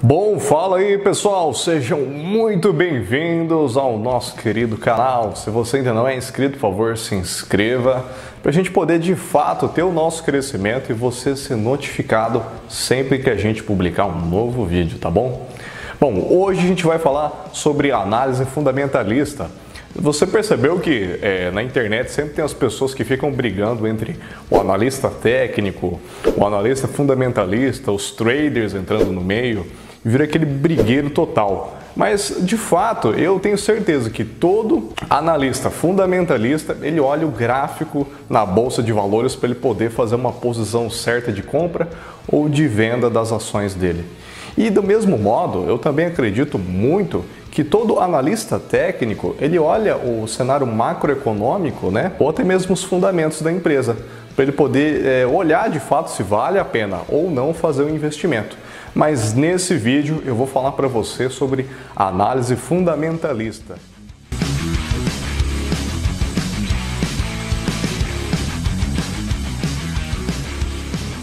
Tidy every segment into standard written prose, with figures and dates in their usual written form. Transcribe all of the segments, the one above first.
Bom, fala aí pessoal, sejam muito bem-vindos ao nosso querido canal. Se você ainda não é inscrito, por favor, se inscreva para a gente poder de fato ter o nosso crescimento e você ser notificado sempre que a gente publicar um novo vídeo, tá bom? Bom, hoje a gente vai falar sobre análise fundamentalista. Você percebeu que na internet sempre tem as pessoas que ficam brigando entre o analista técnico, o analista fundamentalista, os traders entrando no meio, e vira aquele brigueiro total. Mas, de fato, eu tenho certeza que todo analista fundamentalista, ele olha o gráfico na bolsa de valores para ele poder fazer uma posição certa de compra ou de venda das ações dele. E do mesmo modo, eu também acredito muito que todo analista técnico, ele olha o cenário macroeconômico, né, ou até mesmo os fundamentos da empresa, para ele poder olhar de fato se vale a pena ou não fazer o investimento. Mas nesse vídeo eu vou falar para você sobre análise fundamentalista.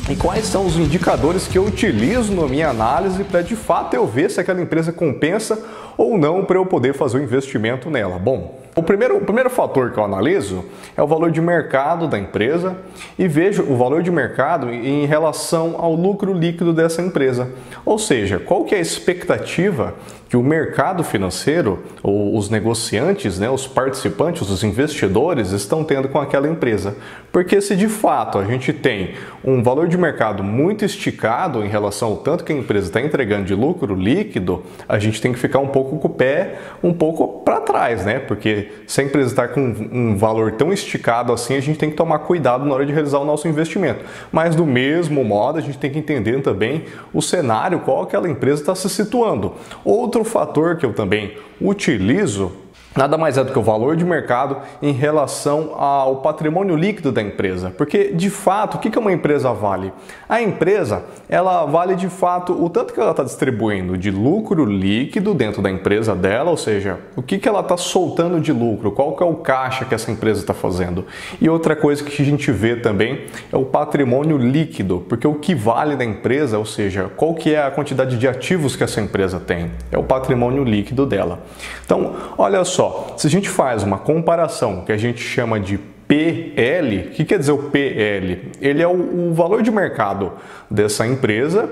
E quais são os indicadores que eu utilizo na minha análise para de fato eu ver se aquela empresa compensa ou não para eu poder fazer o investimento nela? Bom, o primeiro fator que eu analiso é o valor de mercado da empresa e vejo o valor de mercado em relação ao lucro líquido dessa empresa. Ou seja, qual que é a expectativa que o mercado financeiro, ou os negociantes, né, os participantes, os investidores estão tendo com aquela empresa. Porque se de fato a gente tem um valor de mercado muito esticado em relação ao tanto que a empresa está entregando de lucro líquido, a gente tem que ficar um pouco com o pé um pouco para trás, né? Porque se a empresa está com um valor tão esticado assim, a gente tem que tomar cuidado na hora de realizar o nosso investimento. Mas do mesmo modo, a gente tem que entender também o cenário, qual aquela empresa está se situando. Outro fator que eu também utilizo nada mais é do que o valor de mercado em relação ao patrimônio líquido da empresa. Porque, de fato, o que uma empresa vale? A empresa, ela vale, de fato, o tanto que ela está distribuindo de lucro líquido dentro da empresa dela, ou seja, o que ela está soltando de lucro, qual que é o caixa que essa empresa está fazendo. E outra coisa que a gente vê também é o patrimônio líquido, porque o que vale da empresa, ou seja, qual que é a quantidade de ativos que essa empresa tem, é o patrimônio líquido dela. Então, olha só, se a gente faz uma comparação que a gente chama de PL, o que quer dizer o PL? Ele é o valor de mercado dessa empresa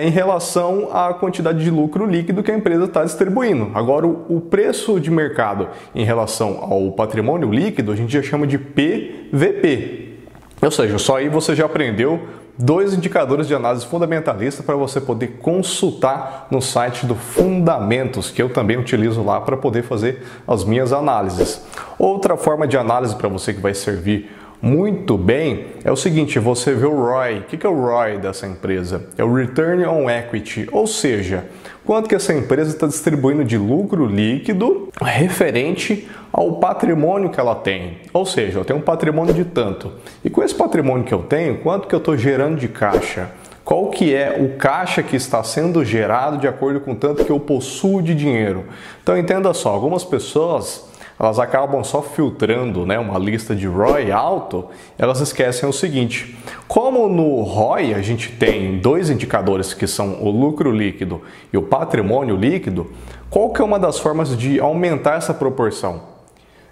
em relação à quantidade de lucro líquido que a empresa está distribuindo. Agora, o preço de mercado em relação ao patrimônio líquido, a gente já chama de PVP. Ou seja, só aí você já aprendeu dois indicadores de análise fundamentalista para você poder consultar no site do Fundamentos, que eu também utilizo lá para poder fazer as minhas análises. Outra forma de análise para você que vai servir muito bem é o seguinte: você vê o ROI. O que é o ROI dessa empresa? É o Return on Equity, ou seja, quanto que essa empresa está distribuindo de lucro líquido referente ao patrimônio que ela tem. Ou seja, eu tenho um patrimônio de tanto. E com esse patrimônio que eu tenho, quanto que eu estou gerando de caixa? Qual que é o caixa que está sendo gerado de acordo com o tanto que eu possuo de dinheiro? Então entenda só, algumas pessoas elas acabam só filtrando, né, uma lista de ROI alto, elas esquecem o seguinte: como no ROI a gente tem dois indicadores que são o lucro líquido e o patrimônio líquido, qual que é uma das formas de aumentar essa proporção?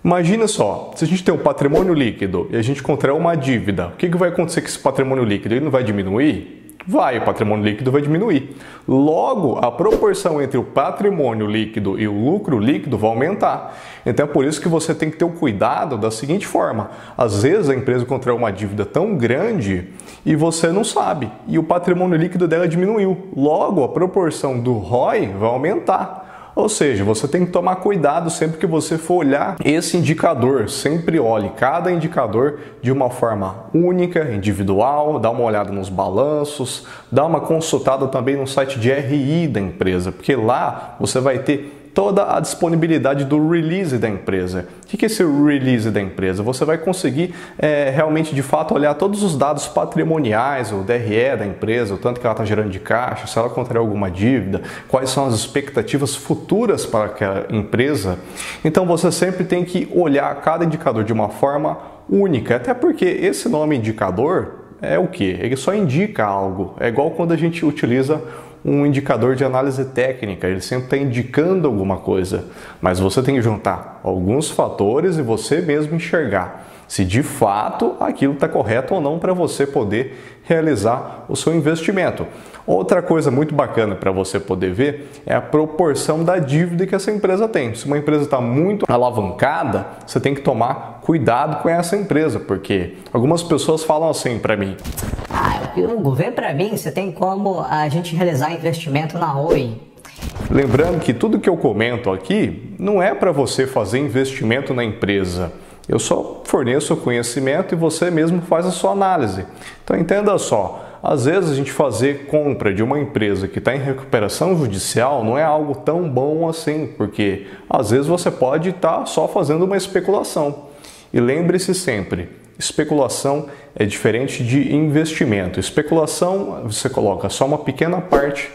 Imagina só, se a gente tem um patrimônio líquido e a gente contrair uma dívida, o que vai acontecer com esse patrimônio líquido? Ele não vai diminuir? Vai, o patrimônio líquido vai diminuir. Logo, a proporção entre o patrimônio líquido e o lucro líquido vai aumentar. Então é por isso que você tem que ter o cuidado da seguinte forma: às vezes a empresa contraiu uma dívida tão grande e você não sabe, e o patrimônio líquido dela diminuiu. Logo, a proporção do ROI vai aumentar. Ou seja, você tem que tomar cuidado sempre que você for olhar esse indicador. Sempre olhe cada indicador de uma forma única, individual, dá uma olhada nos balanços, dá uma consultada também no site de RI da empresa, porque lá você vai ter toda a disponibilidade do release da empresa. O que é esse release da empresa? Você vai conseguir realmente, de fato, olhar todos os dados patrimoniais, o DRE da empresa, o tanto que ela está gerando de caixa, se ela contrair alguma dívida, quais são as expectativas futuras para aquela empresa. Então você sempre tem que olhar cada indicador de uma forma única, até porque esse nome indicador é o que? Ele só indica algo. É igual quando a gente utiliza um indicador de análise técnica, ele sempre está indicando alguma coisa, mas você tem que juntar alguns fatores e você mesmo enxergar se de fato aquilo está correto ou não para você poder realizar o seu investimento. Outra coisa muito bacana para você poder ver é a proporção da dívida que essa empresa tem. Se uma empresa está muito alavancada, você tem que tomar cuidado com essa empresa, porque algumas pessoas falam assim para mim: Hugo, vê para mim, você tem como a gente realizar investimento na Oi? Lembrando que tudo que eu comento aqui não é para você fazer investimento na empresa. Eu só forneço o conhecimento e você mesmo faz a sua análise. Então entenda só, às vezes a gente fazer compra de uma empresa que está em recuperação judicial não é algo tão bom assim, porque às vezes você pode estar só fazendo uma especulação. E lembre-se sempre, especulação é diferente de investimento. Especulação, você coloca só uma pequena parte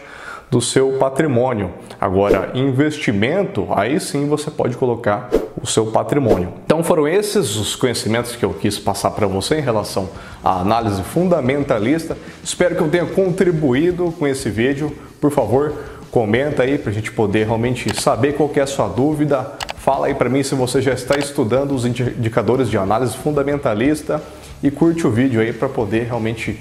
do seu patrimônio. Agora, investimento, aí sim você pode colocar o seu patrimônio. Então foram esses os conhecimentos que eu quis passar para você em relação à análise fundamentalista. Espero que eu tenha contribuído com esse vídeo. Por favor, comenta aí para a gente poder realmente saber qual que é a sua dúvida. Fala aí para mim se você já está estudando os indicadores de análise fundamentalista e curte o vídeo aí para poder realmente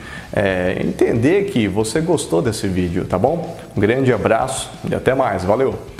entender que você gostou desse vídeo, tá bom? Um grande abraço e até mais, valeu!